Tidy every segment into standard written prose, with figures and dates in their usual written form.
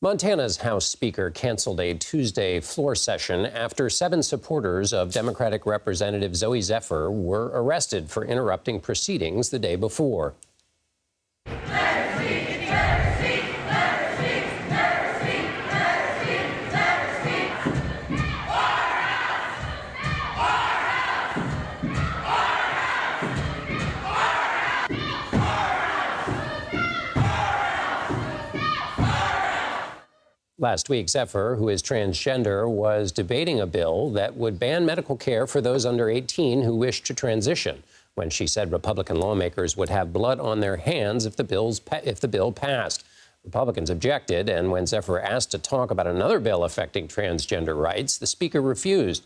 Montana's House Speaker canceled a Tuesday floor session after 7 supporters of Democratic Representative Zooey Zephyr were arrested for interrupting proceedings the day before. Last week, Zephyr, who is transgender, was debating a bill that would ban medical care for those under 18 who wish to transition, when she said Republican lawmakers would have blood on their hands if the bill passed. Republicans objected, and when Zephyr asked to talk about another bill affecting transgender rights, the speaker refused,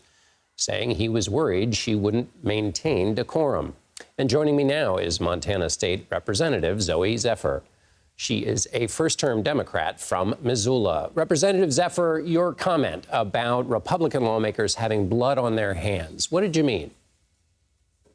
saying he was worried she wouldn't maintain decorum. And joining me now is Montana State Representative Zooey Zephyr. She is a first-term Democrat from Missoula. Representative Zephyr, your comment about Republican lawmakers having blood on their hands, what did you mean?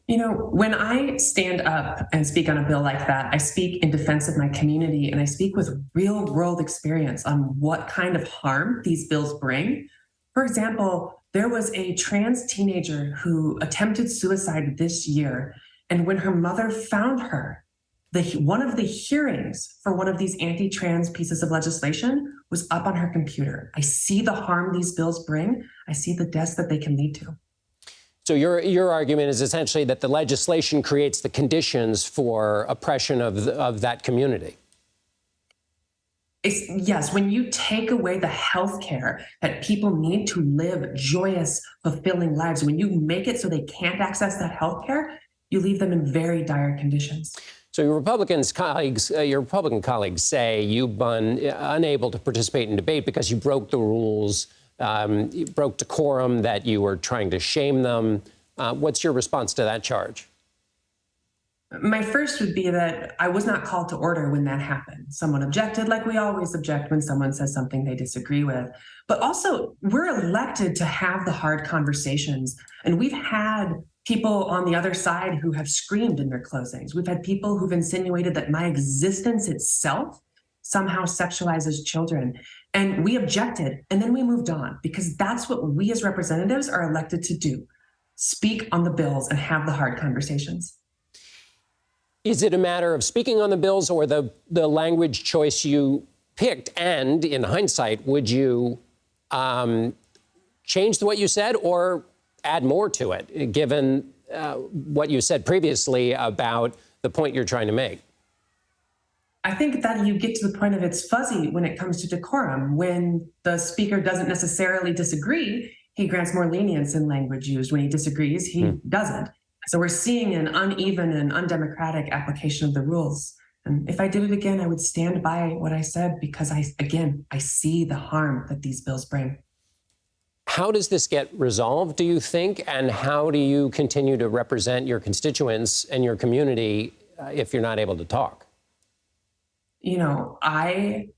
You know, when I stand up and speak on a bill like that, I speak in defense of my community, and I speak with real-world experience on what kind of harm these bills bring. For example, there was a trans teenager who attempted suicide this year, and when her mother found her, one of the hearings for one of these anti-trans pieces of legislation was up on her computer. I see the harm these bills bring. I see the deaths that they can lead to. So your argument is essentially that the legislation creates the conditions for oppression of that community. Yes, when you take away the health care that people need to live joyous, fulfilling lives, when you make it so they can't access that health care, you leave them in very dire conditions. So your Republican colleagues say you've been unable to participate in debate because you broke the rules, you broke decorum, that you were trying to shame them. What's your response to that charge? My first would be that I was not called to order when that happened. Someone objected, like we always object when someone says something they disagree with. But also, we're elected to have the hard conversations. And we've had people on the other side who have screamed in their closings. We've had people who've insinuated that my existence itself somehow sexualizes children. And we objected, and then we moved on, because that's what we as representatives are elected to do: speak on the bills and have the hard conversations. Is it a matter of speaking on the bills or the language choice you picked? And in hindsight, would you change what you said or add more to it, given what you said previously about the point you're trying to make? I think that you get to the point of it's fuzzy when it comes to decorum. When the speaker doesn't necessarily disagree, he grants more lenience in language used. When he disagrees, he doesn't. So we're seeing an uneven and undemocratic application of the rules. And if I did it again, I would stand by what I said, because I see the harm that these bills bring. How does this get resolved, do you think? And how do you continue to represent your constituents and your community if you're not able to talk? You know, I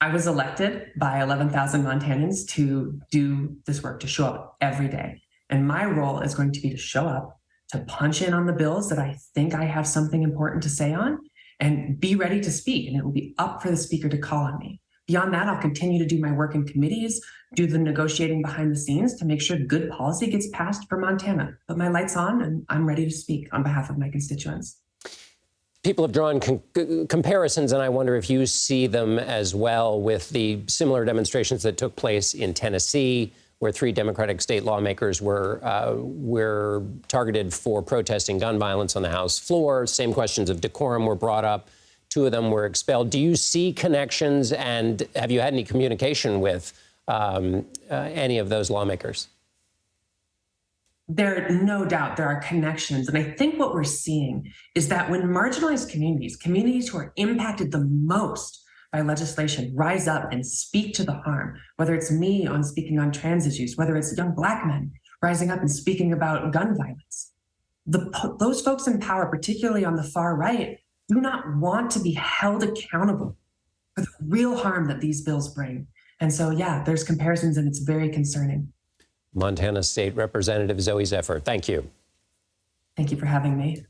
was elected by 11,000 Montanans to do this work, to show up every day. And my role is going to be to show up, to punch in on the bills that I think I have something important to say on, and be ready to speak. And it will be up for the speaker to call on me. Beyond that, I'll continue to do my work in committees, do the negotiating behind the scenes to make sure good policy gets passed for Montana. But my light's on, and I'm ready to speak on behalf of my constituents. People have drawn comparisons, and I wonder if you see them as well, with the similar demonstrations that took place in Tennessee, where 3 Democratic state lawmakers were targeted for protesting gun violence on the House floor. Same questions of decorum were brought up. 2 of them were expelled. Do you see connections, and have you had any communication with any of those lawmakers? No doubt there are connections. And I think what we're seeing is that when marginalized communities who are impacted the most by legislation, rise up and speak to the harm, whether it's me on speaking on trans issues, whether it's young Black men rising up and speaking about gun violence. Those folks in power, particularly on the far right, do not want to be held accountable for the real harm that these bills bring. And so, yeah, there's comparisons, and it's very concerning. Montana State Representative Zooey Zephyr, thank you. Thank you for having me.